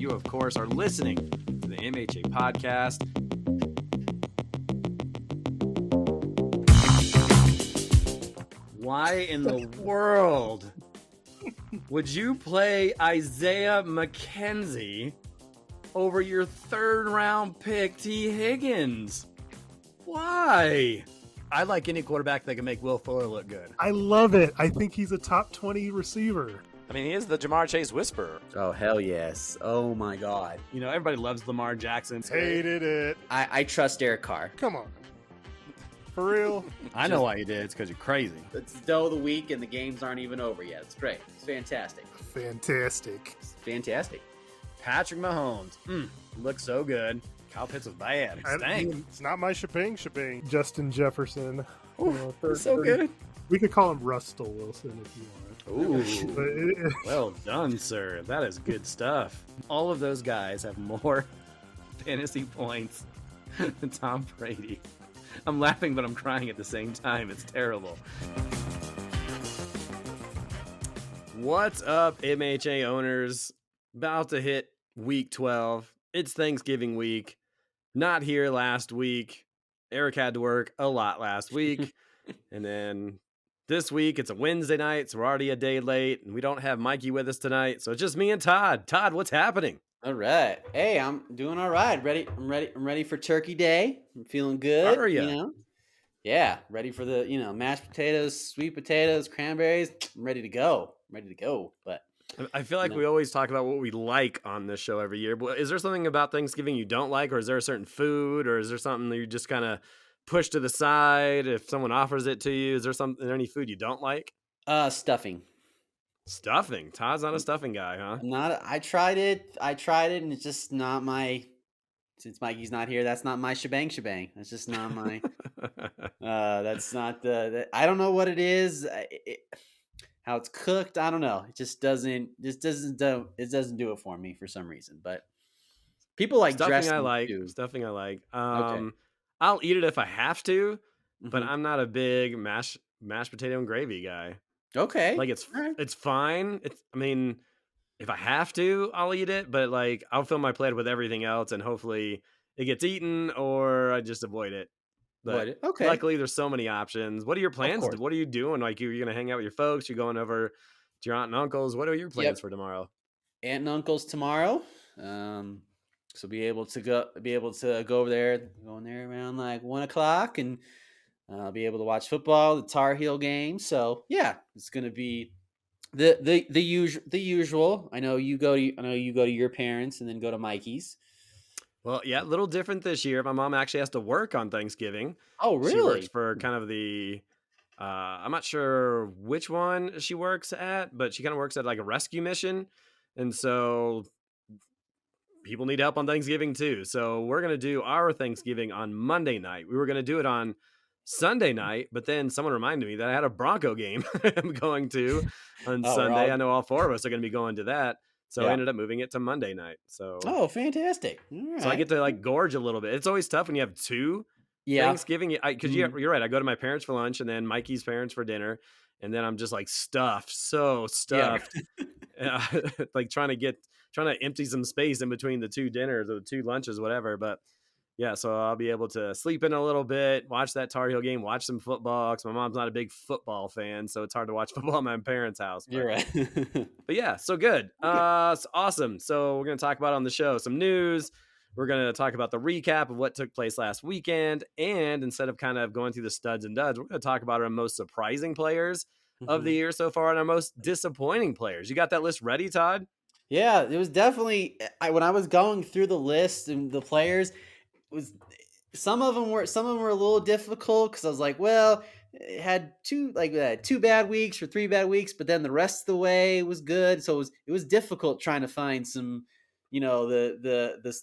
You, of course, are listening to the MHA podcast. Why in the world would you play Isaiah McKenzie over your third-round pick, T. Higgins? Why? I like any quarterback that can make Will Fuller look good. I love it. I think he's a top 20 receiver. I mean, he is the Jamar Chase whisperer. Oh, hell yes. Oh, my God. You know, everybody loves Lamar Jackson. Hated it. I trust Derek Carr. Come on. For real? I know why you did. It's because you're crazy. It's still the week and the games aren't even over yet. It's great. It's fantastic. Fantastic. It's fantastic. Patrick Mahomes. Looks so good. Kyle Pitts was bad. Stank. It's not my shebang. Justin Jefferson. So good. We could call him Russell Wilson if you want. Ooh. Well done, sir. That is good stuff. All of those guys have more fantasy points than Tom Brady. I'm laughing, but I'm crying at the same time. It's terrible. What's up, MHA owners? About to hit week 12. It's Thanksgiving week. Not here last week. Eric had to work a lot last week. And then this week, it's a Wednesday night, so we're already a day late. And we don't have Mikey with us tonight. So it's just me and Todd. Todd, what's happening? All right. Hey, I'm doing all right. I'm ready for Turkey Day. I'm feeling good. Are ya? You know? Yeah. Ready for the, mashed potatoes, sweet potatoes, cranberries. I'm ready to go. But I feel like we always talk about what we like on this show every year. But is there something about Thanksgiving you don't like, or is there a certain food, or is there something that you just kind of push to the side if someone offers it to you? Is there any food you don't like? Stuffing. Stuffing. Todd's not a stuffing guy, huh? I tried it, and it's just not my. Since Mikey's not here, that's not my shebang. That's just not my. That's not the. I don't know what it is. How it's cooked, I don't know. It just doesn't. It doesn't do it for me for some reason. But people like stuffing. Too. Stuffing I like. Okay. I'll eat it if I have to, but Mhm. I'm not a big mashed potato and gravy guy. Okay. Like it's fine. I mean, if I have to, I'll eat it, but like I'll fill my plate with everything else, and hopefully it gets eaten, or I just avoid it. But okay. Luckily, there's so many options. What are your plans? course. What are you doing? Like, you're gonna hang out with your folks? You going over to your aunt and uncles? What are your plans for tomorrow? Aunt and uncles tomorrow. So be able to go over there, going there around like 1:00, and be able to watch football, the Tar Heel game. So yeah, it's gonna be the usual. I know you go to your parents and then go to Mikey's. Well, yeah, a little different this year. My mom actually has to work on Thanksgiving. Oh, really? She works for kind of the, I'm not sure which one she works at, but she kind of works at like a rescue mission. And so people need help on Thanksgiving too. So we're going to do our Thanksgiving on Monday night. We were going to do it on Sunday night, but then someone reminded me that I had a Bronco game I'm going to on Sunday. I know all four of us are going to be going to that. So I ended up moving it to Monday night. So Fantastic! All right. So I get to like gorge a little bit. It's always tough when you have two Thanksgiving. Because you're right. I go to my parents for lunch and then Mikey's parents for dinner, and then I'm just like stuffed, like trying to empty some space in between the two dinners or the two lunches, whatever. But yeah, so I'll be able to sleep in a little bit, watch that Tar Heel game, watch some football. Cause my mom's not a big football fan, so it's hard to watch football at my parents' house. But, you're right. But yeah, so good. It's awesome. So we're going to talk about on the show some news. We're going to talk about the recap of what took place last weekend. And instead of kind of going through the studs and duds, we're going to talk about our most surprising players of the year so far and our most disappointing players. You got that list ready, Todd? Yeah, it was definitely when I was going through the list and the players, some of them were a little difficult because I was like, well, it had two bad weeks or 3 bad weeks, but then the rest of the way was good. So it was difficult trying to find some, the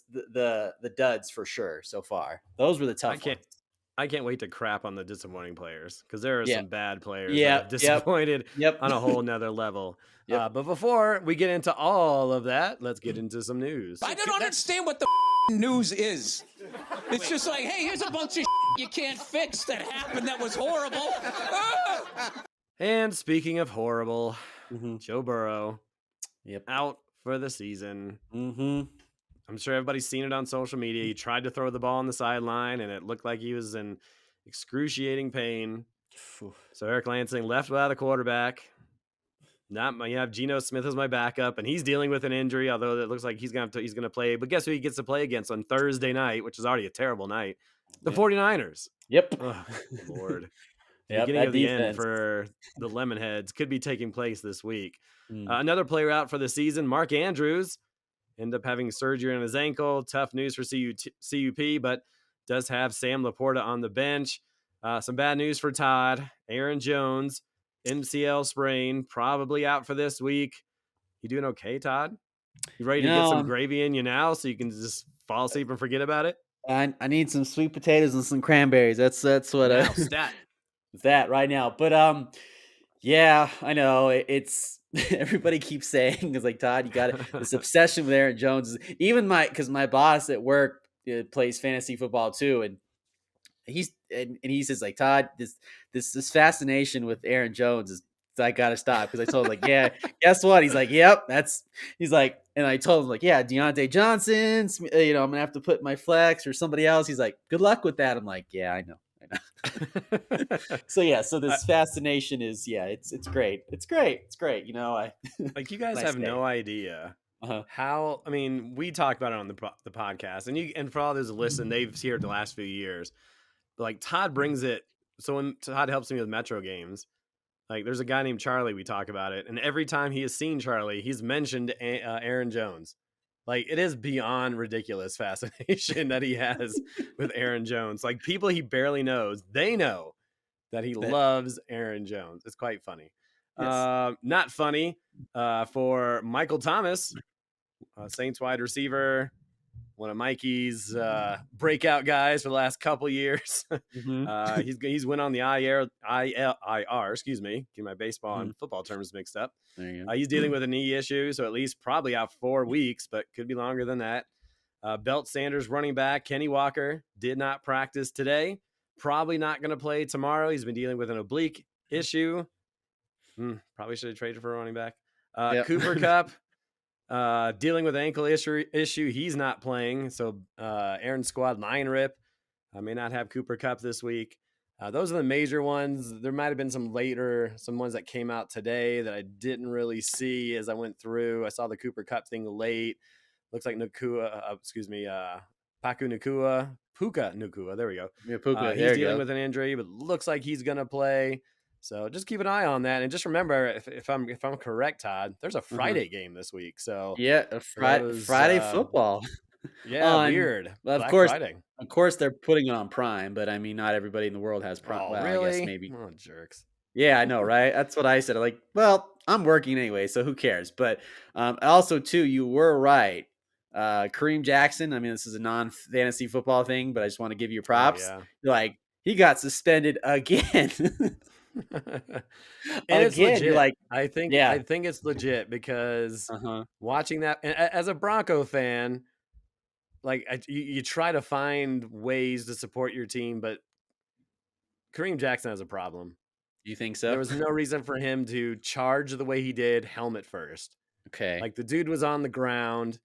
duds for sure so far. Those were the tough ones. I can't wait to crap on the disappointing players because there are some bad players that have disappointed on a whole nother level. But before we get into all of that, let's get into some news. I don't understand what the news is. It's just like, hey, here's a bunch of you can't fix that happened that was horrible. And speaking of horrible, Joe Burrow out for the season. Mm-hmm. I'm sure everybody's seen it on social media. He tried to throw the ball on the sideline, and it looked like he was in excruciating pain. So Eric Lansing left without a quarterback. You have Geno Smith as my backup, and he's dealing with an injury. Although it looks like he's gonna play. But guess who he gets to play against on Thursday night, which is already a terrible night? The 49ers. Yep. Oh, Lord. Yep. Beginning That of the end defense. for the Lemonheads could be taking place this week. Mm. Another player out for the season, Mark Andrews, ended up having surgery on his ankle. Tough news for CUP, but does have Sam Laporta on the bench. Some bad news for Todd. Aaron Jones, MCL sprain, probably out for this week. You doing okay, Todd? You ready to get some gravy in you now so you can just fall asleep and forget about it? I need some sweet potatoes and some cranberries. That's what now, stat. That right now. But yeah, I know it's everybody keeps saying it's like, Todd, you got this obsession with Aaron Jones. Even because my boss at work plays fantasy football too, and he says like, Todd, this fascination with Aaron Jones is, I gotta stop, because I told him like, yeah, guess what? He's like, yep, he's like, and I told him like, yeah, Deontay Johnson, I'm gonna have to put my flex or somebody else. He's like, good luck with that. I'm like, yeah, I know. So this fascination is, it's great. It's great. I like, you guys have no idea how. I mean, we talked about it on the podcast, and for all those that listen, they've seen it the last few years. But like, Todd brings it. So when Todd helps me with Metro games, like, there's a guy named Charlie. We talk about it, and every time he has seen Charlie, he's mentioned Aaron Jones. Like, it is beyond ridiculous fascination that he has with Aaron Jones. Like, people he barely knows, they know that he loves Aaron Jones. It's quite funny. Yes. Not funny for Michael Thomas, Saints wide receiver, one of Mikey's breakout guys for the last couple years. Mm-hmm. He's went on the IR, excuse me, get my baseball and football terms mixed up. There you go. He's dealing with a knee issue, so at least probably out 4 weeks, but could be longer than that. Belt Sanders running back Kenny Walker did not practice today. Probably not going to play tomorrow. He's been dealing with an oblique issue. Probably should have traded for a running back. Cooper Kupp dealing with an ankle issue. He's not playing. So Aaron's squad line rip. I may not have Cooper Kupp this week. Those are the major ones. There might have been some ones that came out today that I didn't really see as I went through. I saw the Cooper Kupp thing late. Looks like Puka Nakua. There we go. Yeah, Puka. He's dealing with an injury, but looks like he's gonna play. So just keep an eye on that, and just remember, if I'm correct, Todd, there's a Friday game this week. So yeah, Friday football. Yeah, weird. Of course, they're putting it on Prime, but I mean, not everybody in the world has Prime. Oh, well, really? I guess maybe. Oh, jerks. Yeah, I know, right? That's what I said. I'm like, well, I'm working anyway, so who cares? But also, too, you were right. Kareem Jackson, I mean, this is a non-fantasy football thing, but I just want to give you props. Oh, yeah. Like, he got suspended again. And it's legit. Like, I think it's legit because watching that, as a Bronco fan, like, you try to find ways to support your team, but Kareem Jackson has a problem. You think so? There was no reason for him to charge the way he did, helmet first. Okay. Like, the dude was on the ground.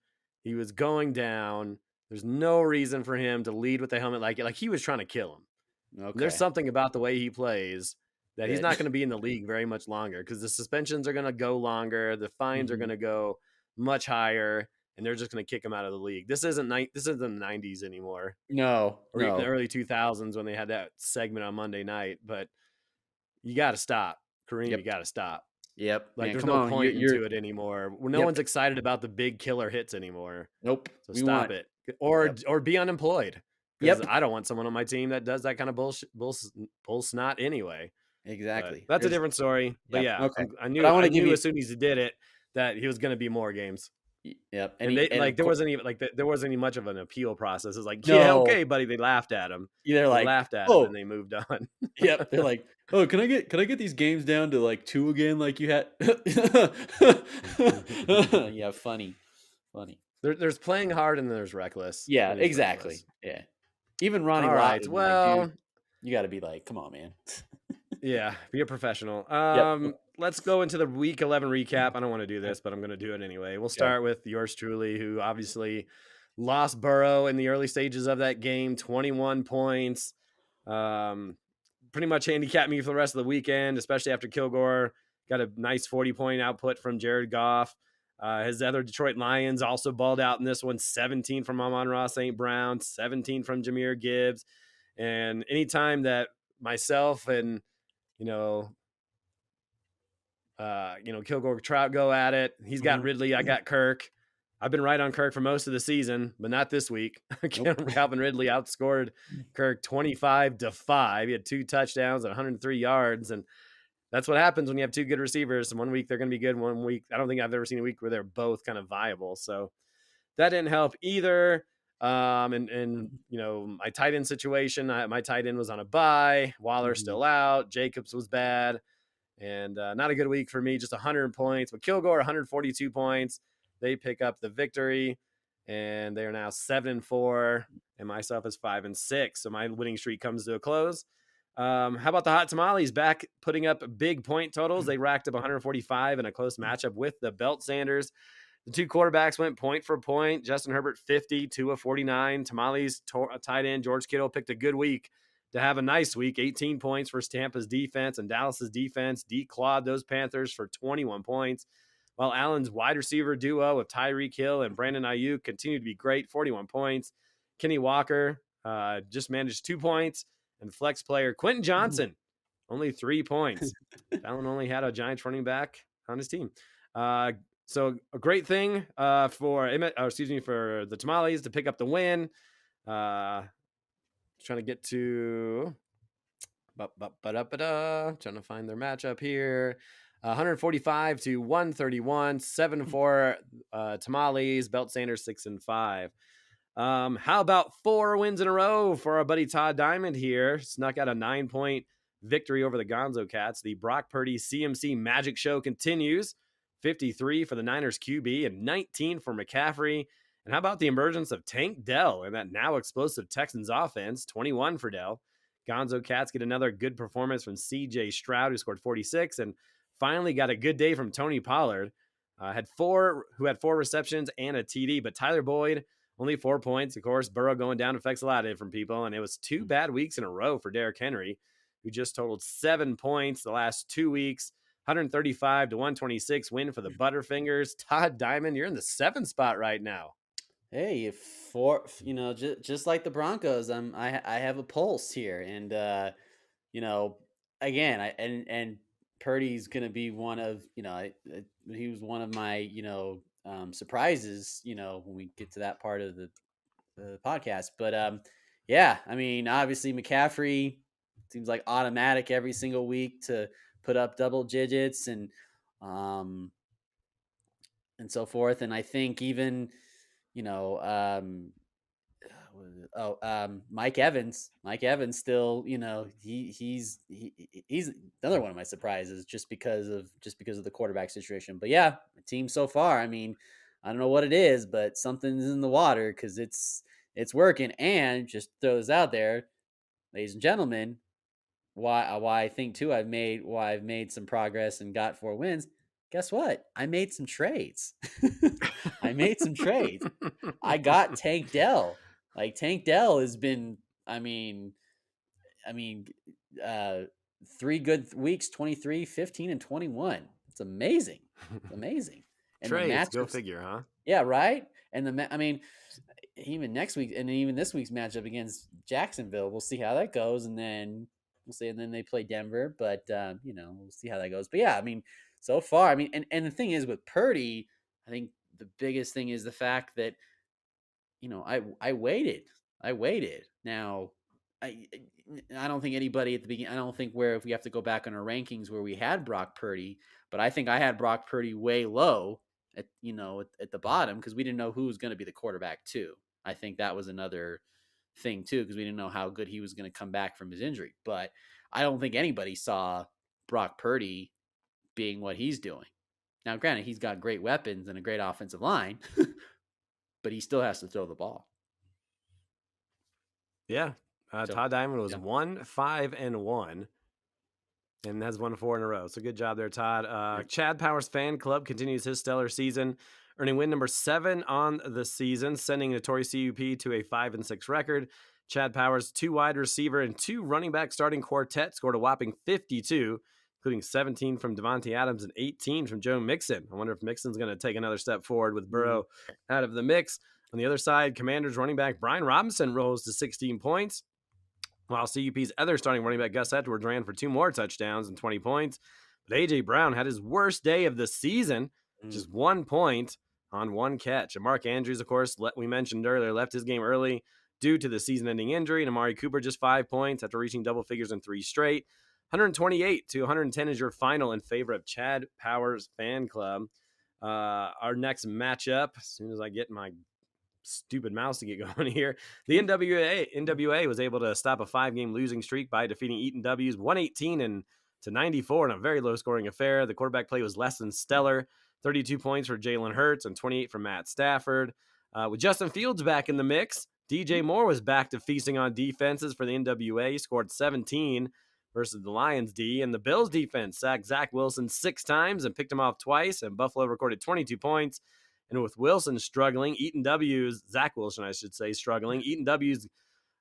He was going down. There's no reason for him to lead with the helmet like he was trying to kill him. Okay. There's something about the way he plays that he's not going to be in the league very much longer, because the suspensions are going to go longer. The fines are going to go much higher, and they're just going to kick him out of the league. This isn't the 90s anymore. No. Even the early 2000s when they had that segment on Monday night. But you got to stop. Kareem, you got to stop. Yep. Like, there's no point into it anymore. No one's excited about the big killer hits anymore. Nope. So stop it. Or be unemployed. Because I don't want someone on my team that does that kind of bull snot anyway. Exactly. But that's a different story. But I knew as soon as he did it that he was going to be more games. Yep. And there wasn't any much of an appeal process. It's like, yeah, okay, buddy. They laughed at him. They're like, laughed at him and they moved on. Yep. They're like, oh, can I get these games down to like 2 again, like you had? Yeah, funny. There's playing hard and there's reckless. Yeah, exactly. Reckless. Yeah. Even Ronnie Lott, well, like, dude, you got to be like, come on, man. Yeah, be a professional. let's go into the week 11 recap. I don't want to do this, but I'm going to do it anyway. We'll start with yours truly, who obviously lost Burrow in the early stages of that game, 21 points. Pretty much handicapped me for the rest of the weekend, especially after Kilgore got a nice 40-point output from Jared Goff. His other Detroit Lions also balled out in this one, 17 from Amon-Ra St. Brown, 17 from Jahmyr Gibbs. And anytime that myself and, Kilgore Trout go at it, he's got Ridley, I got Kirk. I've been right on Kirk for most of the season, but not this week. Calvin Ridley outscored Kirk 25-5. He had 2 touchdowns and 103 yards. And that's what happens when you have 2 good receivers. And one week they're going to be good. One week, I don't think I've ever seen a week where they're both kind of viable. So that didn't help either. And my tight end situation, my tight end was on a bye. Waller's still out. Jacobs was bad. And not a good week for me, just 100 points. But Kilgore, 142 points. They pick up the victory, and they are now 7-4, and myself is 5-6. So my winning streak comes to a close. How about the Hot Tamales back putting up big point totals? They racked up 145 in a close matchup with the Belt Sanders. The 2 quarterbacks went point for point. Justin Herbert 50, 2 of 49. Tamales tight end George Kittle picked a good week to have a nice week. 18 points for Tampa's defense, and Dallas's defense declawed those Panthers for 21 points. While Allen's wide receiver duo of Tyreek Hill and Brandon Ayuk continued to be great, 41 points. Kenny Walker just managed 2 points, and flex player Quentin Johnson only 3 points. Allen only had a Giants running back on his team. So a great thing for the Tamales to pick up the win. Trying to get to trying to find their matchup here. 145-131, 7-4 Tamales, Belt Sanders 6-5. How about 4 wins in a row for our buddy Todd Diamond here? Snuck out a 9-point victory over the Gonzo Cats. The Brock Purdy CMC Magic Show continues. 53 for the Niners QB and 19 for McCaffrey. And how about the emergence of Tank Dell and that now explosive Texans offense? 21 for Dell. Gonzo Cats get another good performance from CJ Stroud, who scored 46, and finally got a good day from Tony Pollard. Who had 4 receptions and a TD, but Tyler Boyd, only 4 points. Of course, Burrow going down affects a lot of different people, and it was 2 bad weeks in a row for Derrick Henry, who just totaled 7 points the last 2 weeks. 135-126 win for the Butterfingers. Todd Diamond, you're in the 7th spot right now. Hey, just like the Broncos, I have a pulse here, and again, Purdy's gonna be one of he was one of my surprises when we get to that part of the podcast, but yeah, I mean, obviously McCaffrey seems like automatic every single week to put up double digits and so forth, and I think even Mike Evans still, he's another one of my surprises just because of the quarterback situation. But yeah, the team so far, I mean, I don't know what it is, but something's in the water because it's working. And just throw this out there, ladies and gentlemen, why I think too I've made some progress and got 4 wins. Guess what? I made some trades. I got Tank Dell. Like Tank Dell has been, I mean, 3 good weeks, 23, 15, and 21. It's amazing. And Trades, go figure, huh? Yeah, right. And even next week, and even this week's matchup against Jacksonville, we'll see how that goes, and then we'll see. And then they play Denver, but we'll see how that goes. But yeah, I mean, so far, I mean, and the thing is with Purdy, I think the biggest thing is the fact that I waited. Now, I don't think anybody at the beginning. I don't think where if we have to go back on our rankings where we had Brock Purdy, but I think I had Brock Purdy way low at the bottom because we didn't know who was going to be the quarterback too. I think that was another thing too because we didn't know how good he was going to come back from his injury. But I don't think anybody saw Brock Purdy being what he's doing. Now, granted, he's got great weapons and a great offensive line, but he still has to throw the ball. Yeah. Todd Diamond was 1-5-1. and has won 4 in a row. So good job there, Todd. Chad Powers Fan Club continues his stellar season, earning win number 7 on the season, sending Notori CUP to a 5-6 record. Chad Powers, 2 wide receiver and 2 running back starting quartet, scored a whopping 52, including 17 from Devontae Adams and 18 from Joe Mixon. I wonder if Mixon's going to take another step forward with Burrow out of the mix. On the other side, Commanders running back Brian Robinson rose to 16 points, while CUP's other starting running back Gus Edwards ran for 2 more touchdowns and 20 points. But A.J. Brown had his worst day of the season, just 1 point on 1 catch. And Mark Andrews, of course, we mentioned earlier, left his game early due to the season-ending injury. And Amari Cooper just 5 points after reaching double figures in 3 straight. 128 to 110 is your final in favor of Chad Powers Fan Club. Our next matchup, as soon as I get my stupid mouse to get going here, the NWA was able to stop a 5-game losing streak by defeating Eaton W's 118 to 94 in a very low-scoring affair. The quarterback play was less than stellar. 32 points for Jalen Hurts and 28 for Matt Stafford. With Justin Fields back in the mix, DJ Moore was back to feasting on defenses for the NWA. He scored 17 versus the Lions D, and the Bills defense sacked Zach Wilson 6 times and picked him off twice, and Buffalo recorded 22 points. And with Wilson struggling, Zach Wilson, I should say, struggling, Eaton W's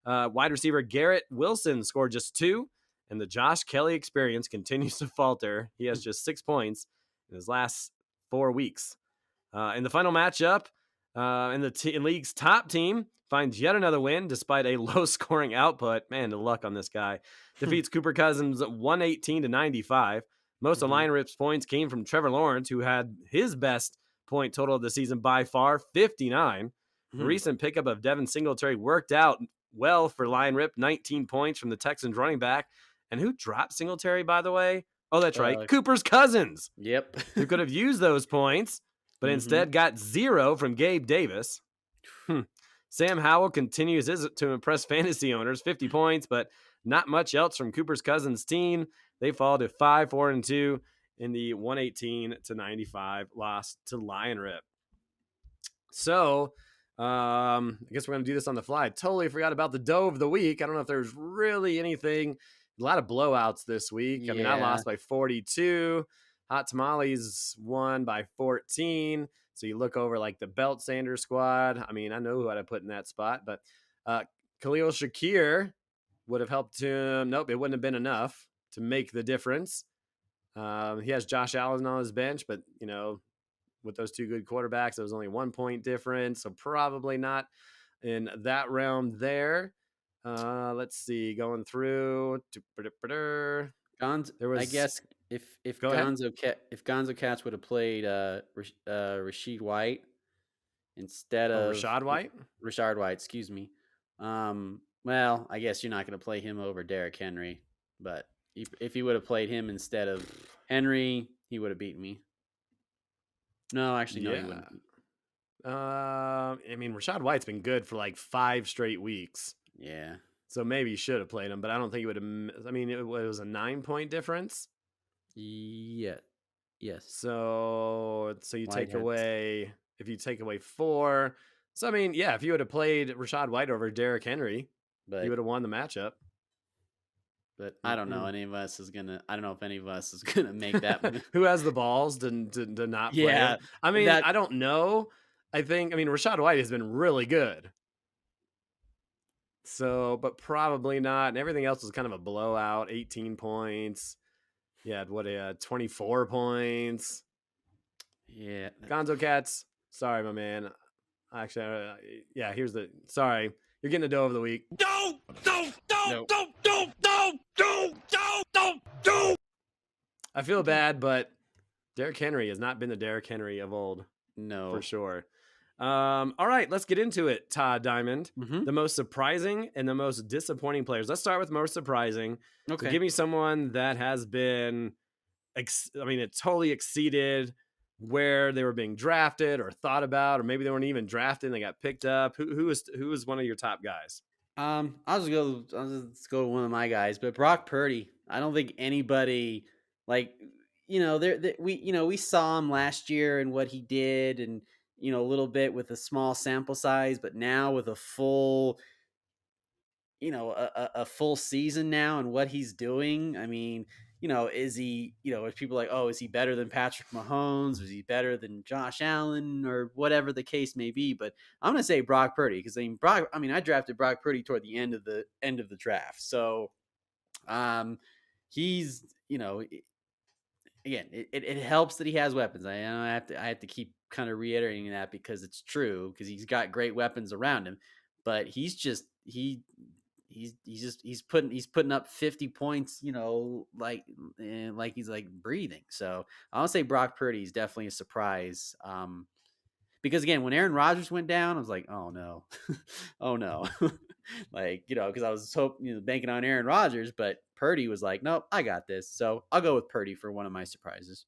wide receiver Garrett Wilson scored just 2, and the Josh Kelly experience continues to falter. He has just 6 points in his last 4 weeks. In the final matchup, in league's top team finds yet another win despite a low-scoring output. Man, the luck on this guy. Defeats Cooper Cousins 118 to 95. Most of Lion Rip's points came from Trevor Lawrence, who had his best point total of the season by far, 59. The recent pickup of Devin Singletary worked out well for Lion Rip, 19 points from the Texans running back. And who dropped Singletary, by the way? Oh, that's right, Cooper's Cousins. Yep. Who could have used those points, but instead got 0 from Gabe Davis. Sam Howell continues to impress fantasy owners, 50 points, but not much else from Cooper's Cousins team. They fall to 5-4-2 in the 118 to 95 loss to Lion Rip. So, I guess we're going to do this on the fly. Totally forgot about the dough of the week. I don't know if there's really anything. A lot of blowouts this week. I mean, I lost by 42. Hot Tamales won by 14. So you look over like the Belt Sanders squad. I mean, I know who I'd have put in that spot, but Khalil Shakir would have helped him. Nope, it wouldn't have been enough to make the difference. He has Josh Allen on his bench, but, you know, with those 2 good quarterbacks, it was only 1 point difference. So probably not in that round there. Let's see, going through. I guess if Gonzo Cats would have played Rashid White instead of Rashard White, excuse me. Well, I guess you're not going to play him over Derrick Henry, but if he would have played him instead of Henry, he would have beaten me. No, actually, no, he wouldn't. I mean, Rashad White's been good for like 5 straight weeks. Yeah. So maybe you should have played him, but I don't think it would have. I mean, it was a 9-point difference. Yeah. Yes. So you take away, if you take away 4. So, I mean, yeah, if you would have played Rashad White over Derrick Henry, you would have won the matchup. But I don't know. I don't know if any of us is gonna make that. Who has the balls to not play him? I mean, I don't know. I mean, Rashad White has been really good. So, but probably not. And everything else was kind of a blowout. 18 points. Yeah, 24 points. Yeah. Gonzo Cats. Sorry, my man. Actually, sorry. You're getting the dough of the week. Don't. I feel bad, but Derrick Henry has not been the Derrick Henry of old. No. For sure. All right, let's get into it, Todd Diamond. The most surprising and the most disappointing players. Let's start with most surprising. Okay. So give me someone that has been, it totally exceeded where they were being drafted or thought about, or maybe they weren't even drafted and they got picked up. Who is one of your top guys? I'll just go with one of my guys, but Brock Purdy. I don't think anybody we saw him last year and what he did, and a little bit with a small sample size, but now with a full, a full season now and what he's doing. I mean, is he, if people are like, oh, is he better than Patrick Mahomes? Is he better than Josh Allen or whatever the case may be? But I'm gonna say Brock Purdy because I drafted Brock Purdy toward the end of the draft, so he's again, it helps that he has weapons. I have to keep kind of reiterating that because it's true because he's got great weapons around him, but he's putting up 50 points, like he's like breathing. So I'll say Brock Purdy is definitely a surprise. Because again, when Aaron Rodgers went down, I was like, oh no, oh no, because I was banking on Aaron Rodgers, but Purdy was like, nope, I got this. So I'll go with Purdy for one of my surprises.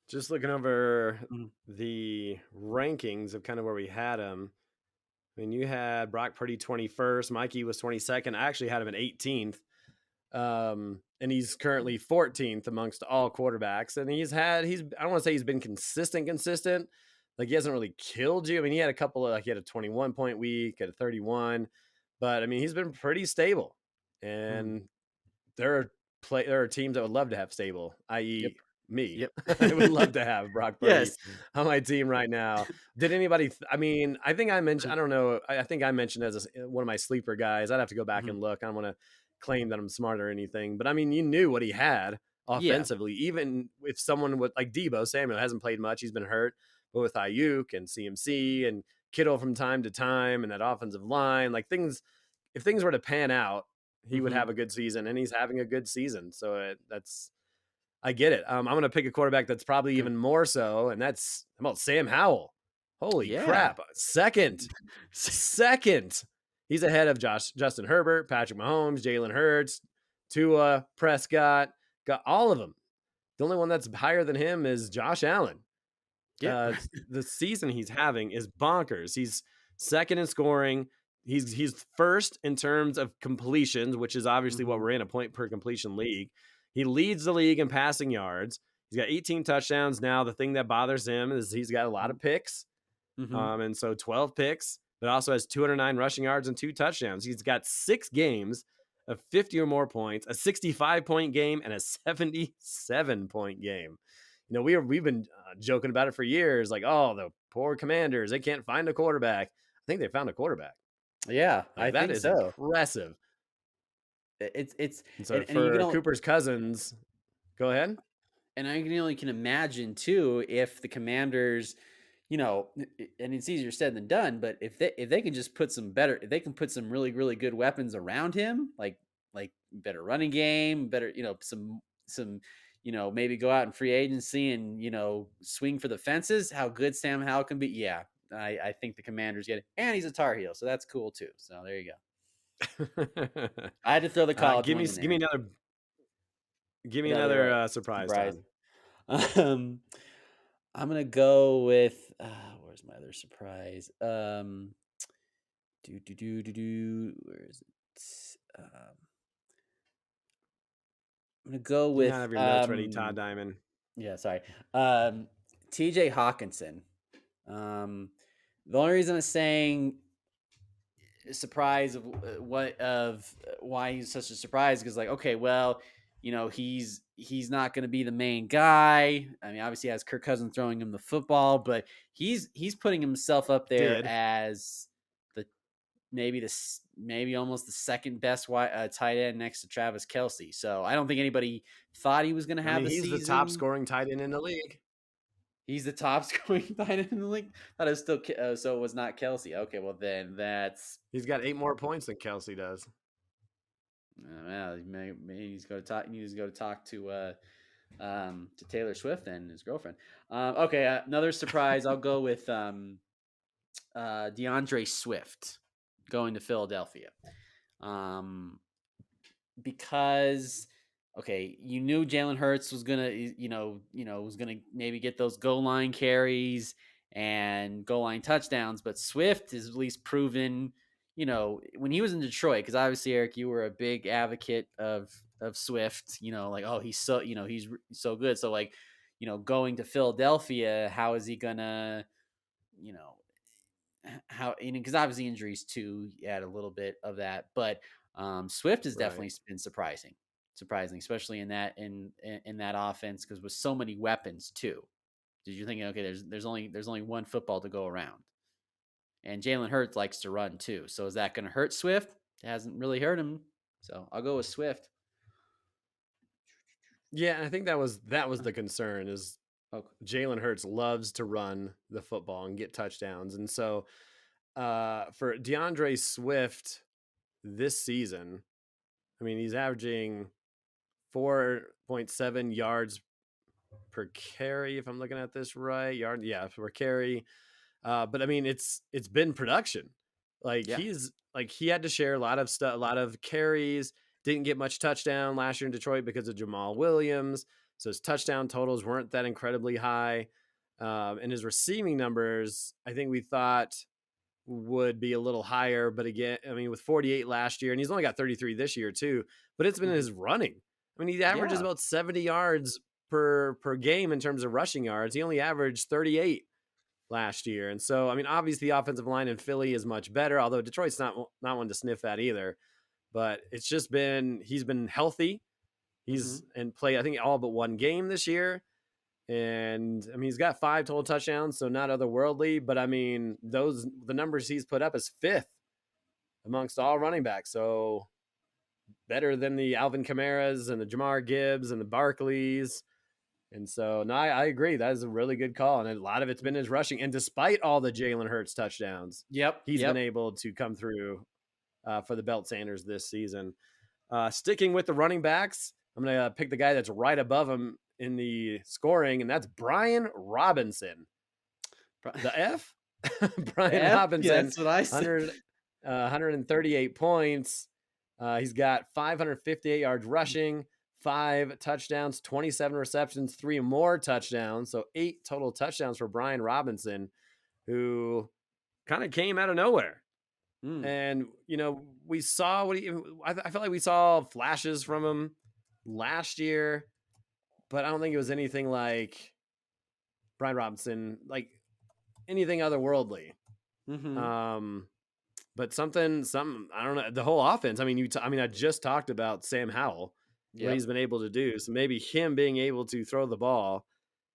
Just looking over Mhm. the rankings of kind of where we had him. I mean, you had Brock Purdy 21st, Mikey was 22nd. I actually had him at 18th. And he's currently 14th amongst all quarterbacks. And I don't want to say he's been consistent. Like he hasn't really killed you. I mean, he had a couple of, like he had a 21-point week, at a 31, but I mean, he's been pretty stable. Mhm. And there are teams that would love to have stable, Yep. i.e., me. Yep. I would love to have Brock Purdy Yes. on my team right now. Did anybody? I mean, I think I mentioned. I don't know. I think I mentioned as one of my sleeper guys. I'd have to go back Mhm. and look. I don't want to claim that I'm smart or anything, but I mean, you knew what he had Yeah. offensively. Even if someone with like Debo Samuel hasn't played much, he's been hurt, but with Ayuk and CMC and Kittle from time to time, and that offensive line, like things. If things were to pan out, he would Mhm. have a good season, and he's having a good season. So that's I get it. I'm going to pick a quarterback that's probably Okay. even more so, and that's how about Sam Howell? Holy Yeah. crap! Second. He's ahead of Justin Herbert, Patrick Mahomes, Jalen Hurts, Tua, Prescott, got all of them. The only one that's higher than him is Josh Allen. Yep. The season he's having is bonkers. He's second in scoring. He's first in terms of completions, which is obviously what Mhm. we're in, a point per completion league. He leads the league in passing yards. He's got 18 touchdowns now. The thing that bothers him is he's got a lot of picks, Mhm. and so 12 picks, but also has 209 rushing yards and 2 touchdowns. He's got 6 games of 50 or more points, a 65-point game, and a 77-point game. We've been joking about it for years, like, oh, the poor Commanders, they can't find a quarterback. I think they found a quarterback. Yeah, I Like that think is so. impressive. It's And so and you can for only Cooper's Cousins, go ahead. and I can only can imagine too if the Commanders, and it's easier said than done, but if they can just if they can put some really really good weapons around him, like better running game, better some maybe go out in free agency and swing for the fences. How good Sam Howell can be, yeah. I think the Commanders get it, and he's a Tar Heel, so that's cool too. So there you go. I had to throw the college give one me in give me there. another give me Another another surprise, surprise. Todd. Um, I'm gonna go with where's my other surprise? Where is it? I'm gonna go Do not with have your notes ready, Todd Diamond. yeah, sorry. Um, TJ Hawkinson. Um, the only reason I'm saying surprise of why he's such a surprise because like okay well he's not going to be the main guy. I mean obviously he has Kirk Cousins throwing him the football, but he's putting himself up there Did. as the maybe almost the second best tight end next to Travis Kelsey. So I don't think anybody thought he was going to I have mean, the he's the top season. scoring tight end in the league. He's the top scoring tight end in the league. Thought it was still so it was not Kelsey. Okay, well then that's He's got 8 more points than Kelsey does. well, maybe he needs to go talk. He needs to go talk to Taylor Swift and his girlfriend. Okay, another surprise. I'll go with DeAndre Swift going to Philadelphia. Because okay, you knew Jalen Hurts was gonna, was gonna maybe get those goal line carries and goal line touchdowns, but Swift is at least proven, when he was in Detroit, because obviously Eric, you were a big advocate of Swift, like oh he's so he's so good, so like going to Philadelphia, how is he gonna, you know how because obviously injuries too add a little bit of that, but Swift has Right. definitely been surprising, especially in that offense because with so many weapons too. Did you think okay, there's only one football to go around, and Jalen Hurts likes to run too. So is that going to hurt Swift? It hasn't really hurt him. So I'll go with Swift. Yeah, and I think that was the concern is Okay. Jalen Hurts loves to run the football and get touchdowns. And so for DeAndre Swift this season, I mean, he's averaging 4.7 yards per carry, if I'm looking at this right. Per carry. But I mean, it's been production. Like Yeah. he had to share a lot of stuff, a lot of carries. Didn't get much touchdown last year in Detroit because of Jamal Williams. So his touchdown totals weren't that incredibly high. And his receiving numbers, I think we thought would be a little higher. But again, I mean, with 48 last year, and he's only got 33 this year too. But it's been his running. I mean, he averages Yeah. about 70 yards per game in terms of rushing yards. He only averaged 38 last year. And so, I mean, obviously the offensive line in Philly is much better, although Detroit's not one to sniff at either. But it's just been he's been healthy. Mm-hmm. He's and played I think all but one game this year. And I mean he's got 5 total touchdowns, so not otherworldly, but I mean the numbers he's put up is 5th amongst all running backs. So better than the Alvin Kamara's and the Jamar Gibbs and the Barkleys. And so, no, I agree. That is a really good call. And a lot of it's been his rushing. And despite all the Jalen Hurts touchdowns, Yep. he's been able to come through for the Belt Sanders this season. Sticking with the running backs, I'm going to pick the guy that's right above him in the scoring, and that's Brian Robinson. The F? Brian Robinson. Yeah, that's what I said. 138 points. He's got 558 yards rushing, 5 touchdowns, 27 receptions, 3 more touchdowns. So 8 total touchdowns for Brian Robinson, who kind of came out of nowhere. And, we saw I felt like we saw flashes from him last year, but I don't think it was anything like Brian Robinson, like anything otherworldly. Mm-hmm. But something, I don't know, the whole offense. I mean, I just talked about Sam Howell, what he's been able to do. So maybe him being able to throw the ball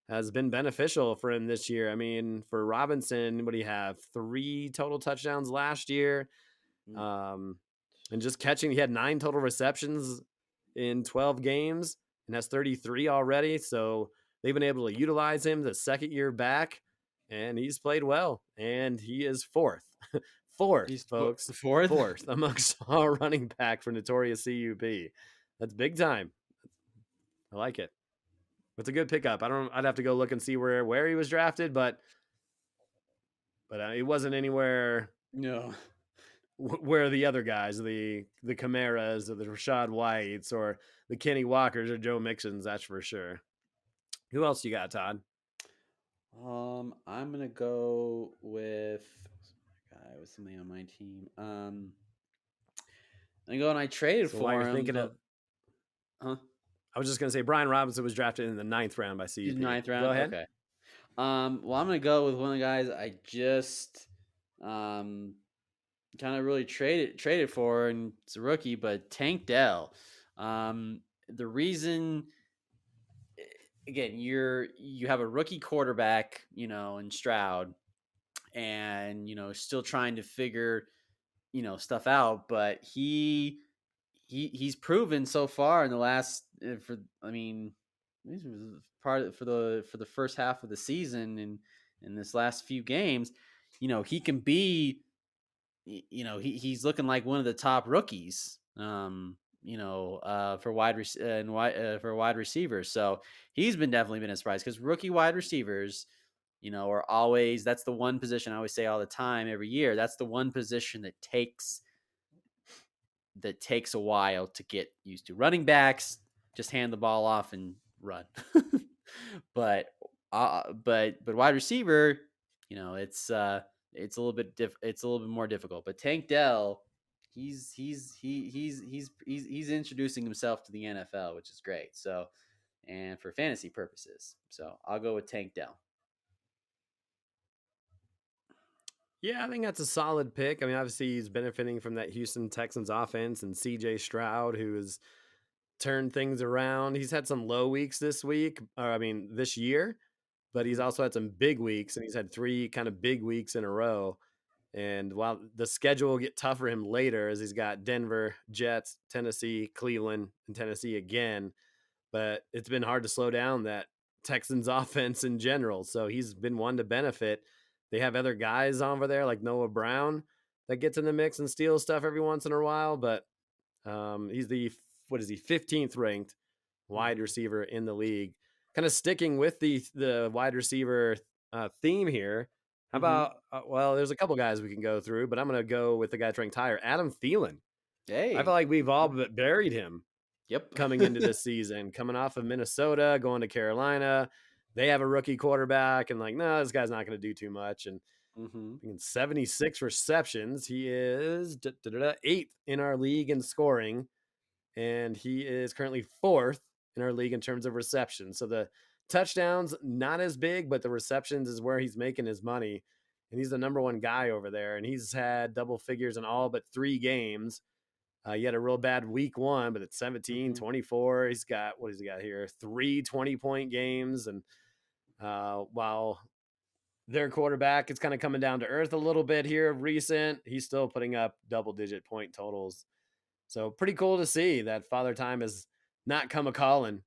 has been beneficial for him this year. I mean, for Robinson, what do you have? 3 total touchdowns last year. And just catching, he had 9 total receptions in 12 games and has 33 already. So they've been able to utilize him the second year back, and he's played well. And he is 4th. He's folks. Fourth amongst all running back for Notorious CUP. That's big time. I like it. It's a good pickup. I'd have to go look and see where he was drafted, but it wasn't anywhere. No. Where the other guys, the Camaras or the Rashad Whites or the Kenny Walkers or Joe Mixons, that's for sure. Who else you got, Todd? I'm gonna go with guy with something on my team. I go and I traded So for while him. you're thinking of, Huh? I was just gonna say Brian Robinson was drafted in the 9th round by CUP. He's 9th round. Go ahead. Okay. Well, I'm gonna go with one of the guys I just kind of really traded for, and it's a rookie, but Tank Dell. The reason, again, you have a rookie quarterback, in Stroud, and still trying to figure stuff out, but he's proven so far in the last this was part of, for the first half of the season and in this last few games, he can be, he's looking like one of the top rookies, for wide receivers. So he's definitely been a surprise because rookie wide receivers, are always, that's the one position I always say all the time, every year. That's the one position that takes a while to get used to. Running backs just hand the ball off and run, but wide receiver, it's a little bit it's a little bit more difficult. But Tank Dell, he's introducing himself to the NFL, which is great. So, and for fantasy purposes, so I'll go with Tank Dell. Yeah, I think that's a solid pick. I mean, obviously he's benefiting from that Houston Texans offense and CJ Stroud, who has turned things around. He's had some low weeks this week, or I mean, this year, but he's Mhm. also had some big weeks, and he's had three kind of big weeks in a row. And while the schedule will get tough for him later, as he's got Denver, Jets, Tennessee, Cleveland, and Tennessee again, but it's been hard to slow down that Texans offense in general. So he's been one to benefit. They have other guys over there like Noah Brown that gets in the mix and steals stuff every once in a while, but he's the what is he 15th ranked wide Mhm. receiver in the league. Kind of sticking with the wide receiver theme here. How Mhm. about well, there's a couple guys we can go through, but I'm going to go with the guy ranked higher, Adam Thielen. I feel Hey. like we've all but buried him Yep. coming into this season, coming off of Minnesota, going to Carolina. They have a rookie quarterback, and like, no, this guy's not going to do too much. And Mhm. in 76 receptions, he is eighth in our league in scoring, and he is currently fourth in our league in terms of receptions. So the touchdowns not as big, but the receptions is where he's making his money. And he's the number one guy over there, and he's had double figures in all but 3 games. He had a real bad week one, but it's 17, Mhm. 24. He's got, what has he got here? 3 20-point games. And while their quarterback is kind of coming down to earth a little bit here recent, he's still putting up double digit point totals. So pretty cool to see that Father Time has not come a calling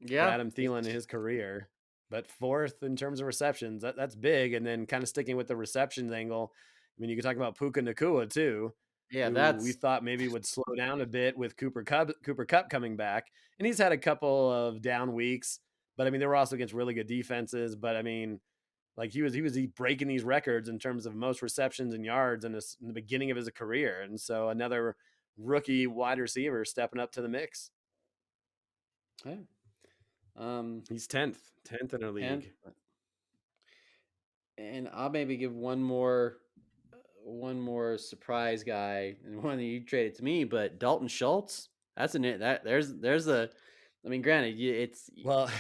for Yeah. Adam Thielen in his career, but fourth in terms of receptions. That's big. And then kind of sticking with the receptions angle. I mean, you could talk about Puka Nakua too, Yeah, who we that's thought maybe would slow down a bit with Cooper Cup coming back, and he's had a couple of down weeks. But I mean, they were also against really good defenses. But I mean, like he was breaking these records in terms of most receptions and yards in the beginning of his career, and so another rookie wide receiver stepping up to the mix. yeah. Um He's 10th in our and league. and I'll maybe give one more surprise guy and one that you traded to me, but Dalton Schultz. That's an that there's a I mean, granted, it's Well,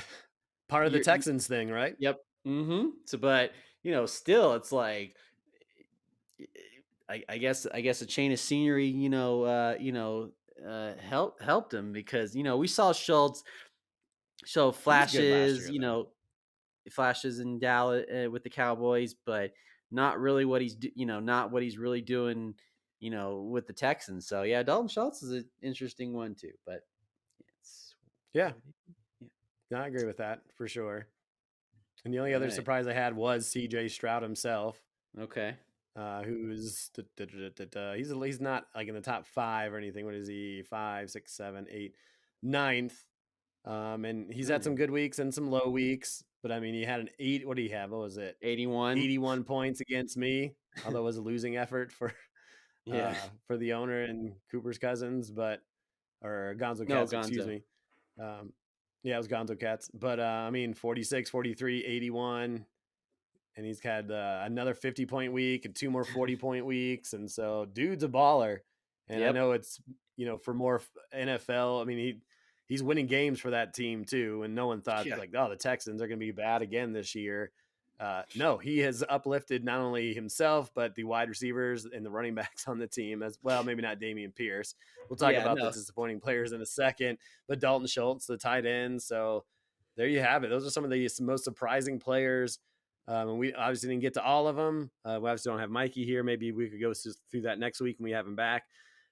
part of the you're Texans thing, right? yep. Mhm. So but, still it's like I guess a change of scenery, helped him because we saw Schultz show He was good last flashes, year, though. flashes in Dallas with the Cowboys, but not really not what he's really doing, with the Texans. So yeah, Dalton Schultz is an interesting one too, but it's Yeah, yeah. no, I agree with that for sure. And the only All other right. surprise I had was C.J. Stroud himself, Okay. who's he's not like in the top five or anything. What is he? Five, six, seven, eight, ninth. And he's had Oh, some good weeks and some low weeks. But I mean, he had an eight. What do you have? What was it? 81. 81 points against me, although it was a losing effort Yeah. for the owner and Cooper's Cousins, but or Gonzo No, Cats, excuse Gonzo. me. Um, yeah, it was Gonzo Cats. But I mean, 46, 43, 81, and he's had another 50-point week and two more 40-point weeks, and so dude's a baller. And I Yep. know it's for more NFL. I mean, he's winning games for that team too, and no one thought Yeah. like, oh, the Texans are going to be bad again this year. No, he has uplifted not only himself but the wide receivers and the running backs on the team as well. Maybe not Damian Pierce. We'll talk Yeah, about the no. disappointing players in a second, but Dalton Schultz, the tight end. So there you have it. Those are some of the most surprising players. And we obviously didn't get to all of them. We obviously don't have Mikey here. Maybe we could go through that next week when we have him back.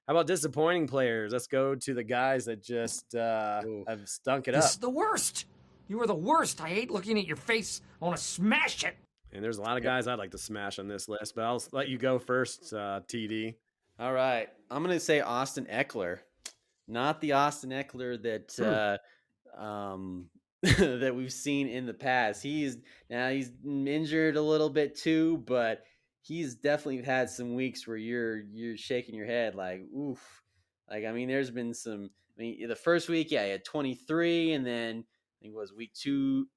How about disappointing players? Let's go to the guys that just Ooh. have stunk it This up. is the worst. You are the worst. I hate looking at your face. I want to smash it. And there's a lot of Yep. guys I'd like to smash on this list, but I'll let you go first, TD. All right. I'm gonna say Austin Eckler, not the Austin Eckler that Hmm. that we've seen in the past. He's injured a little bit too, but he's definitely had some weeks where you're shaking your head like, oof. Like I mean, there's been some. I mean, the first week, yeah, he had 23, and then I think it was week 2